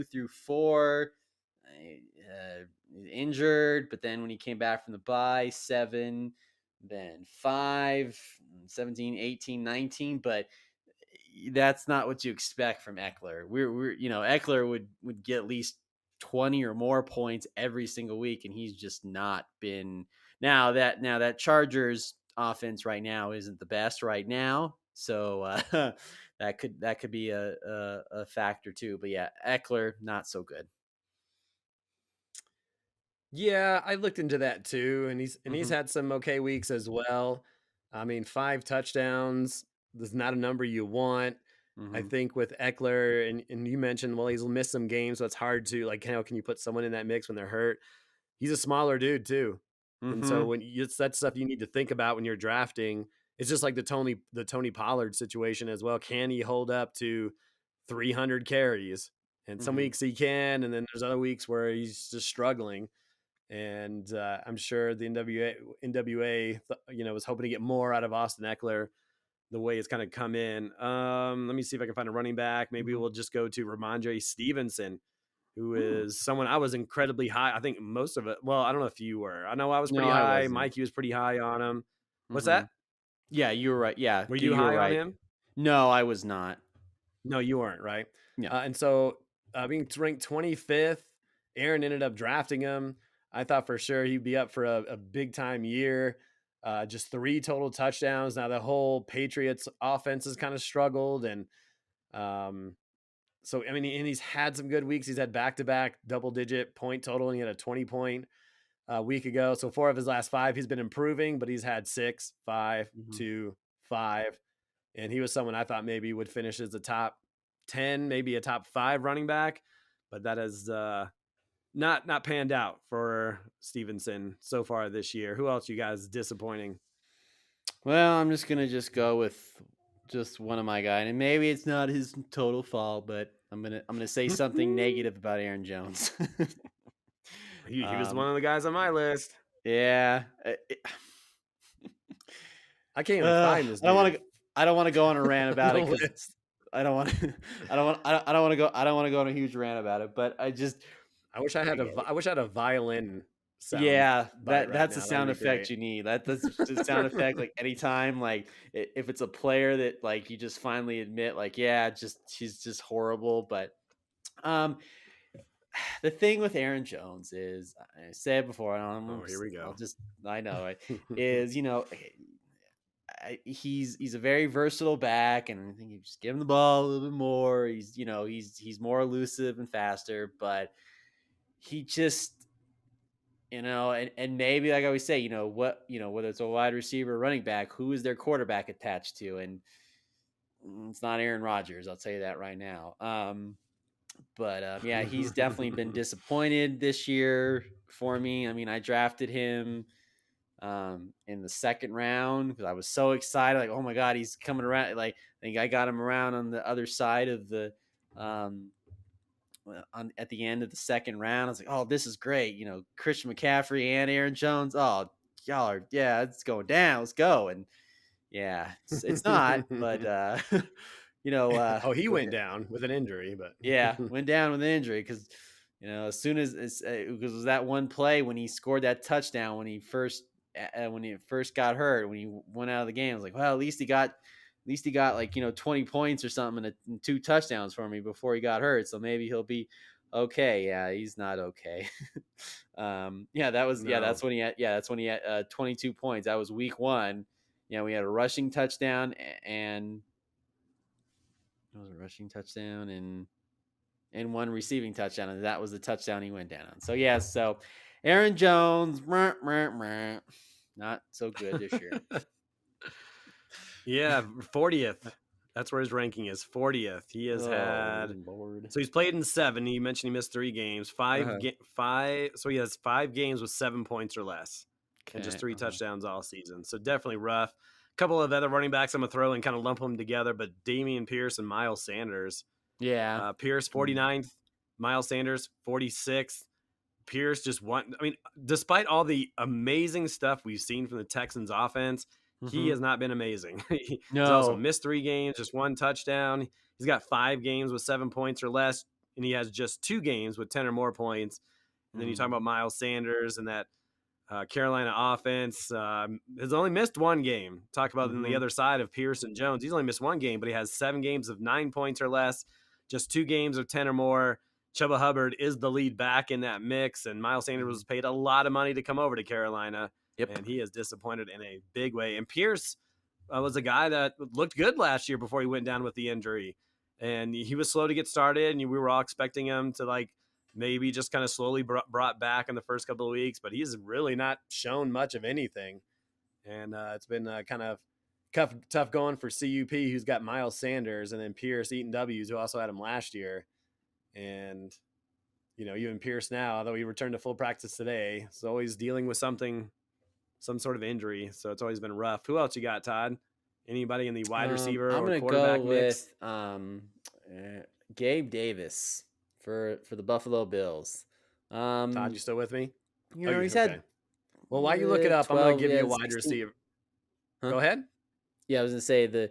through 4, injured. But then when he came back from the bye, 7, then 5, 17, 18, 19, but that's not what you expect from Eckler. We're Eckler would get at least 20 or more points every single week, and he's just not been. Now that Chargers offense right now isn't the best right now, so that could be a factor too. But yeah, Eckler not so good. Yeah, I looked into that too, and he's Mhm. had some okay weeks as well. I mean, 5 touchdowns is not a number you want. I Mhm. think with Eckler, and you mentioned, well, he's missed some games, so it's hard to like, how can you put someone in that mix when they're hurt? He's a smaller dude too, and so Mhm. when it's that stuff you need to think about when you're drafting. It's just like the Tony Pollard situation as well. Can he hold up to 300 carries? And some Mhm. weeks he can, and then there's other weeks where he's just struggling. And I'm sure the NWA, was hoping to get more out of Austin Eckler the way it's kind of come in. Let me see if I can find a running back. Maybe Mhm. we'll just go to Ramondre Stevenson, who Mm. is someone I was incredibly high. I think most of it. Well, I don't know if you were. I know I was No, pretty I high. wasn't. Mikey was pretty high on him. What's that? Mhm. Yeah, you were right. Yeah, Were you you were high on right. him? No, I was not. No, you weren't, right? No. And so being ranked 25th, Aaron ended up drafting him. I thought for sure he'd be up for a big time year. Just 3 total touchdowns. Now the whole Patriots offense has kind of struggled, and um, so I mean, and he's had some good weeks. He's had back-to-back double-digit point total, and he had a 20-point week ago. So 4 of his last 5, he's been improving, but he's had 6, 5, Mhm. 2, 5. And he was someone I thought maybe would finish as a top 10, maybe a top 5 running back, but that has not panned out for Stevenson so far this year. Who else you guys disappointing? Well, I'm just gonna go with just one of my guy, and maybe it's not his total fault, but I'm gonna say something negative about Aaron Jones. He was um, one of the guys on my list. yeah, I can't even find this I don't want dude. to. I don't want to go on a rant about The it because list. I don't want. I don't want to go. I don't want to go on a huge rant about it. But I just. I wish I had I wish I had a violin sound Yeah, bite right that's a now. That would sound be effect great. you need. That's the sound effect. Like anytime, like if it's a player that like you just finally admit, like yeah, just she's just horrible. But um, the thing with Aaron Jones is, I said before, and Oh, here we I'll go. just I know it is he's a very versatile back, and I think you just give him the ball a little bit more. He's more elusive and faster, but he just and maybe like I always say, whether it's a wide receiver or running back, who is their quarterback attached to? And it's not Aaron Rodgers, I'll tell you that right now. But yeah, he's definitely been disappointed this year for me. I mean, I drafted him in the second round because I was so excited, like, oh my god, he's coming around. Like, I think I got him around on the other side of the um, at the end of the second round. I was like, oh, this is great. Christian McCaffrey and Aaron Jones. Oh, y'all are, yeah, it's going down. Let's go. And yeah, it's not, but, Oh, he with went it, down with an injury, but yeah, went down with an injury because, as soon as because it was that one play when he scored that touchdown when he first got hurt, when he went out of the game. I was like, well, at least he got like 20 points or something and 2 touchdowns for me before he got hurt. So maybe he'll be okay. Yeah, he's not okay. no. That's when he had 22 points. That was week 1. We had a rushing touchdown and it was a rushing touchdown and 1 receiving touchdown, and that was the touchdown he went down on. So yeah, so Aaron Jones, not so good this year. Yeah, 40th. That's where his ranking is. 40th. He has Oh had Lord. so he's played in 7. You mentioned he missed 3 games. 5 Uh-huh. five so he has 5 games with 7 points or less and just Okay. 3 Uh-huh. touchdowns all season. So definitely rough. A couple of other running backs I'm going to throw and kind of lump them together, but Damian Pierce and Miles Sanders. Yeah. Pierce Mm. 49th, Miles Sanders 46th. Pierce just won. I mean, despite all the amazing stuff we've seen from the Texans offense, he Mm-hmm. has not been amazing. He's also No. missed 3 games, just 1 touchdown. He's got 5 games with 7 points or less, and he has just 2 games with 10 or more points. And then you talk Mm. about Miles Sanders and that Carolina offense has only missed 1 game. Talk about on the Mm-hmm. other side of Pierce and Jones. He's only missed 1 game, but he has 7 games of 9 points or less, just 2 games of 10 or more. Chuba Hubbard is the lead back in that mix, and Miles Sanders was paid a lot of money to come over to Carolina, Yep. and he is disappointed in a big way. And Pierce was a guy that looked good last year before he went down with the injury, and he was slow to get started, and we were all expecting him to like maybe just kind of slowly brought back in the first couple of weeks, but he's really not shown much of anything, and it's been kind of tough going for CUP, who's got Miles Sanders, and then Pierce eating W's, who also had him last year. And, even Pierce now, although he returned to full practice today, is always dealing with some sort of injury. So it's always been rough. Who else you got, Todd? Anybody in the wide receiver I'm or gonna quarterback go mix? with Gabe Davis for the Buffalo Bills. Todd, you still with me? He's had Well, while you look it up, I'm going to 12, give you a wide 16. receiver. Huh? Go ahead. Yeah, I was gonna say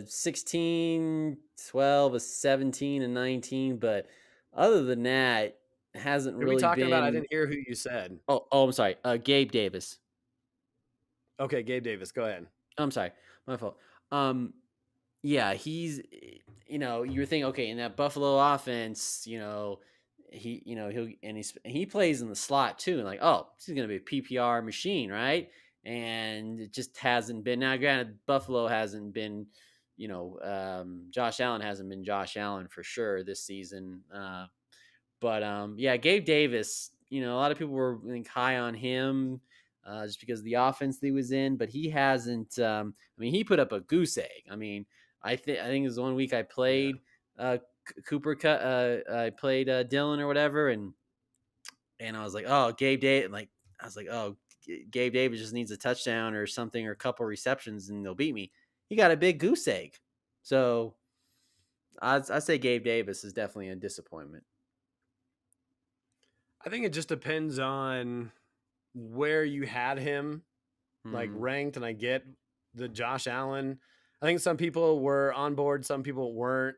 16, 12, a 17, and 19, but other than that, hasn't Who are we really talking about? I been. didn't hear who you said. Oh, I'm sorry. Gabe Davis. Okay, Gabe Davis. Go ahead. I'm sorry, my fault. Yeah, he's, you're thinking, okay, in that Buffalo offense, he plays in the slot too, and like, oh, he's gonna be a PPR machine, right? And it just hasn't been. Now, granted, Buffalo hasn't been, Josh Allen hasn't been Josh Allen for sure this season. But yeah, Gabe Davis, a lot of people were high on him just because of the offense that he was in, but he hasn't. He put up a goose egg. I think it was 1 week I played Cooper cut. I played Dylan or whatever, and I was like, oh, Gabe Davis. I was like, oh, Gabe Davis just needs a touchdown or something or a couple receptions and they'll beat me. He got a big goose egg, so I'd say Gabe Davis is definitely a disappointment. I think it just depends on where you had him like ranked, and I get the Josh Allen. I think some people were on board, some people weren't.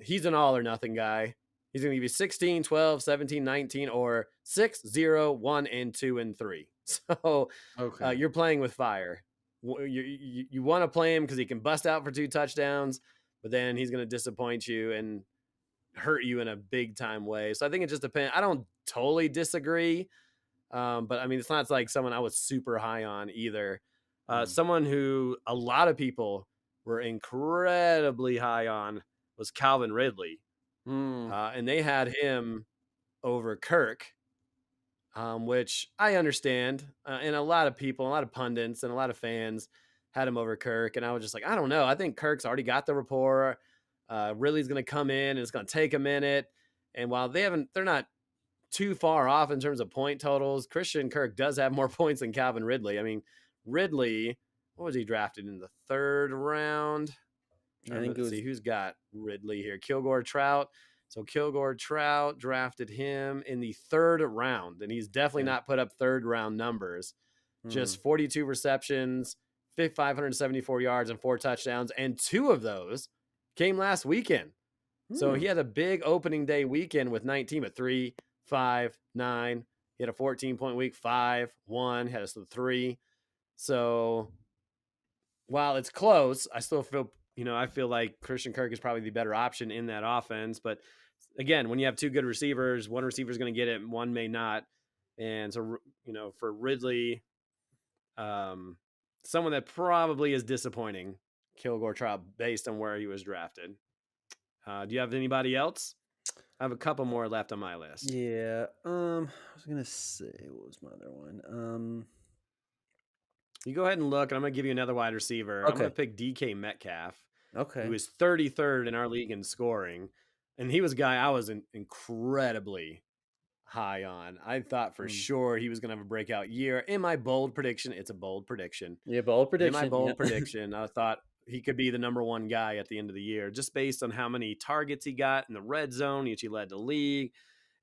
He's an all or nothing guy. He's going to give you 16, 12, 17, 19, or 6, 0, 1, and 2, and 3. So Okay. you're playing with fire. You want to play him because he can bust out for 2 touchdowns, but then he's going to disappoint you and hurt you in a big time way. So I think it just depends. I don't totally disagree. But it's not like someone I was super high on either. Someone who a lot of people were incredibly high on was Calvin Ridley. And they had him over Kirk, which I understand. And a lot of people, a lot of pundits, and a lot of fans had him over Kirk. And I was just like, I don't know. I think Kirk's already got the rapport. Ridley's going to come in and it's going to take a minute. And while they're not too far off in terms of point totals, Christian Kirk does have more points than Calvin Ridley. Ridley, what was he drafted in the 3rd round? I think Let's see who's got Ridley here. Kilgore Trout. So Kilgore Trout drafted him in the 3rd round, and he's definitely not put up 3rd round numbers. Just 42 receptions, 574 yards, and 4 touchdowns, and 2 of those came last weekend. So he had a big opening day weekend with 19, but 3, 5, 9. He had a 14-point week, 5, 1, had a 3. So while it's close, I still feel, I feel like Christian Kirk is probably the better option in that offense. But again, when you have 2 good receivers, one receiver is going to get it, one may not. And so, for Ridley, someone that probably is disappointing, Kilgore Trout, based on where he was drafted. Do you have anybody else? I have a couple more left on my list. Yeah. I was gonna say, what was my other one? You go ahead and look, and I'm gonna give you another wide receiver. Okay. I'm gonna pick DK Metcalf, Okay. who is 33rd in our league in scoring, and he was a guy I was incredibly high on. I thought for sure he was gonna have a breakout year. In my bold prediction, it's a bold prediction. Yeah, bold prediction. In my bold prediction, I thought he could be the number 1 guy at the end of the year, just based on how many targets he got in the red zone. He led the league,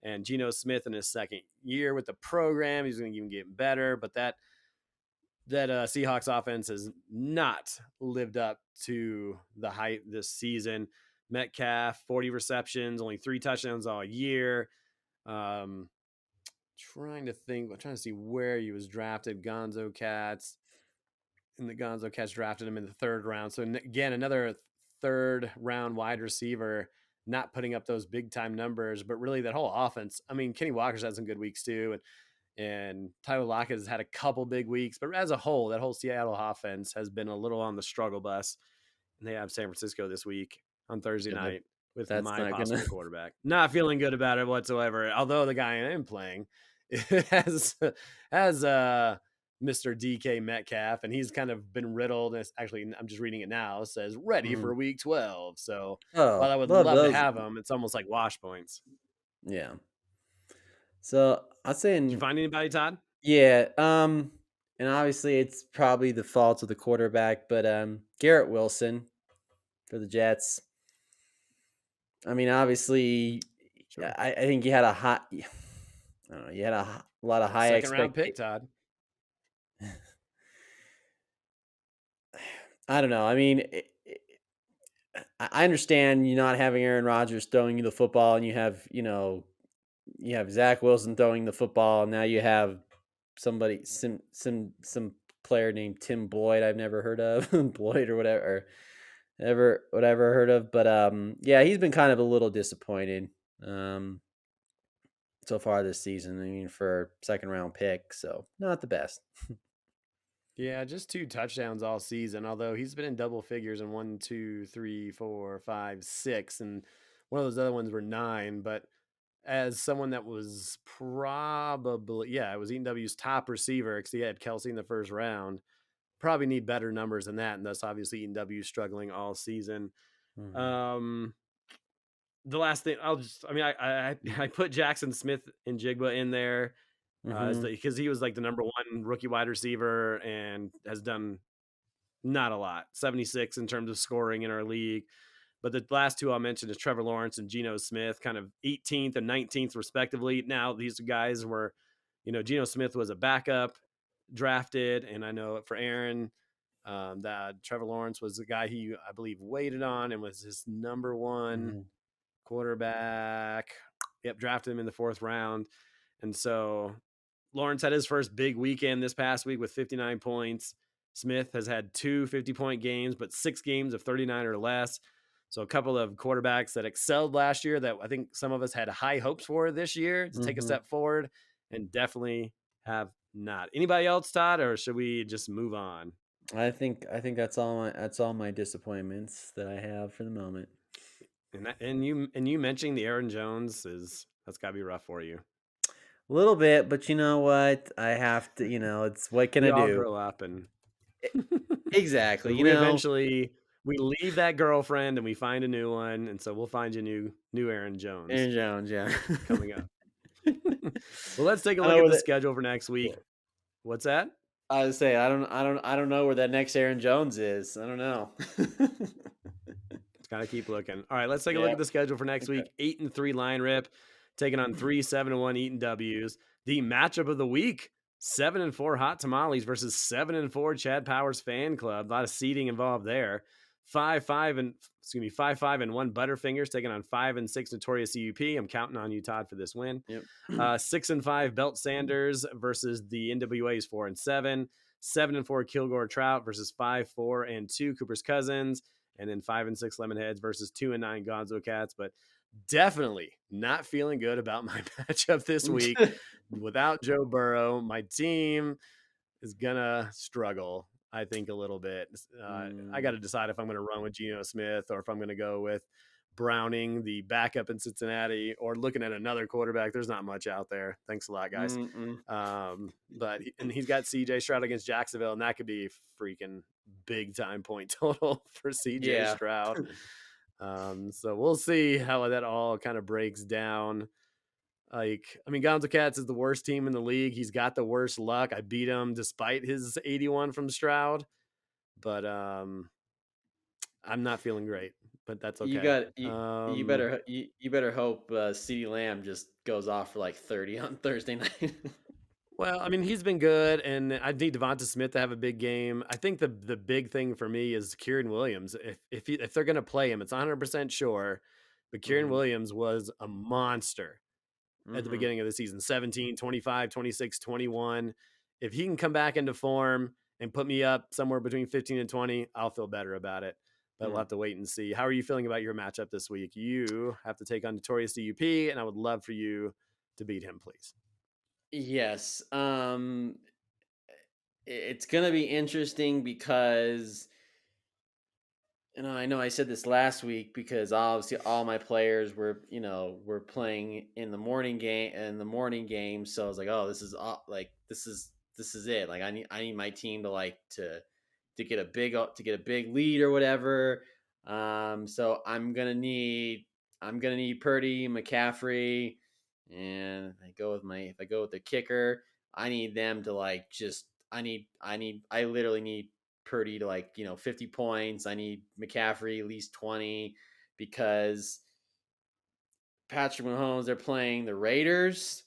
and Geno Smith in his 2nd year with the program, he's going to even get better. But that Seahawks offense has not lived up to the hype this season. Metcalf, 40 receptions, only 3 touchdowns all year. I'm trying to see where he was drafted. Gonzo Cats. And the Gonzo Cats drafted him in the 3rd round. So again, another 3rd round wide receiver not putting up those big time numbers, but really that whole offense. I mean, Kenny Walker's had some good weeks too, and Tyler Lockett has had a couple big weeks, but as a whole, that whole Seattle offense has been a little on the struggle bus. And they have San Francisco this week on Thursday Yeah, night with that's my not gonna. possible quarterback. Not feeling good about it whatsoever. Although the guy I am playing has Mr. DK Metcalf, and he's kind of been riddled. Actually, I'm just reading it now. It says ready for Mhm. week 12. So Oh, while I would love love to those. have him, it's almost like wash points. Yeah. So I'm Did you saying, find anybody, Todd? yeah. And obviously it's probably the fault of the quarterback, but Garrett Wilson for the Jets. I mean, obviously, Sure. I think you had a hot. I don't know. You had a lot of high Second round pick, expectations. Todd. I don't know. I mean, I understand you not having Aaron Rodgers throwing you the football, and you have Zach Wilson throwing the football, and now you have some player named Tim Boyd I've never heard of, Boyd or whatever, or ever whatever heard of. But yeah, he's been kind of a little disappointed um so far this season. I mean, for second round pick, so not the best. Yeah, just 2 touchdowns all season, although he's been in double figures in 1, 2, 3, 4, 5, 6, and one of those other ones were 9. But as someone that was probably, yeah, it was Eaton-W's top receiver because he had Kelsey in the first round, probably need better numbers than that. And thus, obviously, Eaton-W struggling all season. Mhm. Um, the last thing I mean, I put Jackson Smith and Jigba in there Mhm. because he was like the number 1 rookie wide receiver and has done not a lot, 76 in terms of scoring in our league. But the last 2 I'll mention is Trevor Lawrence and Geno Smith, kind of 18th and 19th respectively. Now these guys were, Geno Smith was a backup drafted, and I know for Aaron, that Trevor Lawrence was the guy he, I believe, waited on and was his number 1 Mhm. quarterback. Yep, drafted him in the 4th round. And so Lawrence had his first big weekend this past week with 59 points. Smith has had 2 50-point games, but 6 games of 39 or less. So a couple of quarterbacks that excelled last year that I think some of us had high hopes for this year to take a Mhm. step forward, and definitely have not. Anybody else, Todd, or should we just move on? I think that's all my disappointments that I have for the moment. And you mentioning the Aaron Jones that's got to be rough for you. A little bit, but you know what? I have to. It's what can We I all do? grow up, and E- Exactly. we eventually we leave that girlfriend and we find a new one, and so we'll find you new Aaron Jones Aaron Jones. Yeah. coming up. Well, let's take a I look know at where the that. schedule for next Yeah. week. What's that? I would say I don't know where that next Aaron Jones is. I don't know. Let's kind of keep looking. All right, let's take a look Yeah. at the schedule for next Okay. week. 8-3 line rip, taking on 3-7-1 Eaton W's. The matchup of the week: 7-4 Hot Tamales versus 7-4 Chad Powers Fan Club. A lot of seeding involved there. 5-5 and 1 Butterfingers taking on 5-6 Notorious CUP. I'm counting on you, Todd, for this win. Yep. 6-5 Belt Sanders versus the NWA's 4-7. 7-4 Kilgore Trout versus 5-4-2 Cooper's Cousins, and then 5-6 Lemonheads versus 2-9 Gonzo Cats. But definitely not feeling good about my matchup this week. Without Joe Burrow, my team is gonna struggle, I think, a little bit. I got Mm, to decide if I'm going to run with Geno Smith or if I'm going to go with Browning, the backup in Cincinnati, or looking at another quarterback. There's not much out there. Thanks a lot, guys. mm-mm. But he's got CJ Stroud against Jacksonville, and that could be freaking big time point total for CJ Yeah. Stroud. So we'll see how that all kind of breaks down. Like, I mean, Gonzo Cats is the worst team in the league. He's got the worst luck. I beat him despite his 81 from Stroud, but I'm not feeling great. But that's You okay. got you better hope CeeDee Lamb just goes off for like 30 on Thursday night. Well, I mean, he's been good, and I need Devonta Smith to have a big game. I think the big thing for me is Kieran Williams. If they're going to play him, it's 100% sure. But Kieran Mhm. Williams was a monster at the Mhm. beginning of the season: 17, 25, 26, 21. If he can come back into form and put me up somewhere between 15 and 20, I'll feel better about it. but we'll have to wait and see. How are you feeling about your matchup this week? You have to take on Notorious DUP, and I would love for you to beat him, please. Yes. It's going to be interesting because I know I said this last week because obviously all my players were playing in the morning game. So I was like, oh, this is this is it. Like I need my team to get a big lead or whatever. So I'm gonna need Purdy, McCaffrey, and if I go with the kicker, I need them to I literally need Purdy to 50 points. I need McCaffrey at least 20 because Patrick Mahomes, they're playing the Raiders.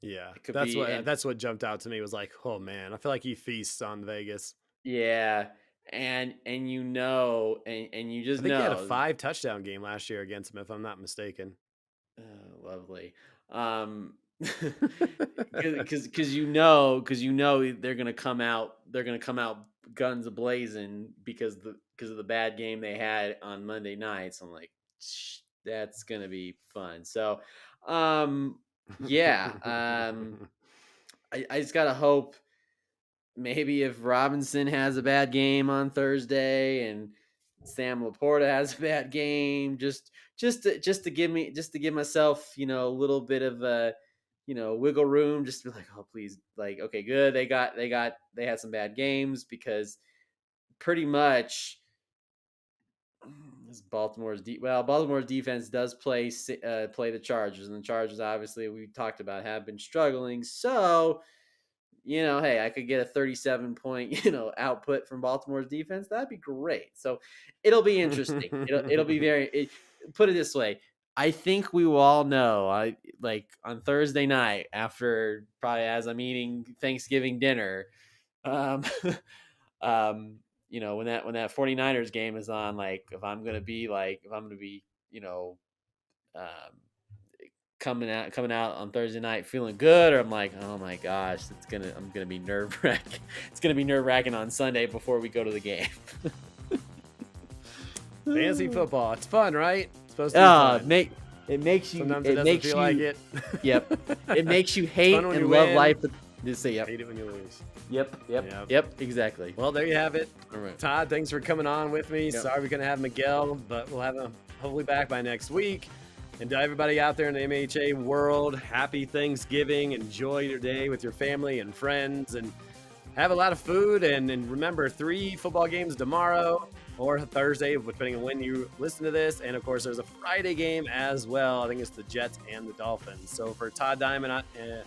Yeah, It could that's be, and that's what jumped out to me was like, oh man, I feel like he feasts on Vegas. yeah, and you I just think he had a know, 5-touchdown game last year against him, if I'm not mistaken. lovely. Because they're gonna come out guns a blazing because of the bad game they had on Monday night. So I'm like, that's gonna be fun. So, yeah, I just gotta hope maybe if Robinson has a bad game on Thursday and Sam Laporta has a bad game, just to give myself a little bit of wiggle room, just to be like, oh please, like, okay, good, they had some bad games because pretty much Baltimore's defense does play the Chargers, and the Chargers obviously we talked about have been struggling, so hey, I could get a 37 point, output from Baltimore's defense. That'd be great. So it'll be interesting. It'll be put it this way. I think we will all know, on Thursday night after probably as I'm eating Thanksgiving dinner, um, when that 49ers game is on, like, if I'm going to be, um, coming out on Thursday night feeling good, or I'm like, oh my gosh, I'm gonna be nerve wracking. It's gonna be nerve wracking on Sunday before we go to the game. Fantasy football, it's fun, right? It's supposed to be fun. It makes you. Sometimes It doesn't makes feel you. like it. Yep. It makes you hate fun when and you love win. life. Just say yep. Hate it when you lose. Yep. Exactly. Well, there you have it. All right. Todd, thanks for coming on with me. Yep. Sorry we couldn't have Miguel, but we'll have him hopefully back by next week. And to everybody out there in the MHA world, happy Thanksgiving. Enjoy your day with your family and friends, and have a lot of food. And remember, 3 football games tomorrow or Thursday, depending on when you listen to this. And of course, there's a Friday game as well. I think it's the Jets and the Dolphins. So for Todd Diamond and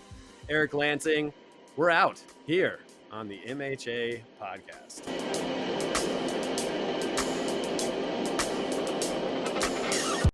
Eric Lansing, we're out here on the MHA podcast.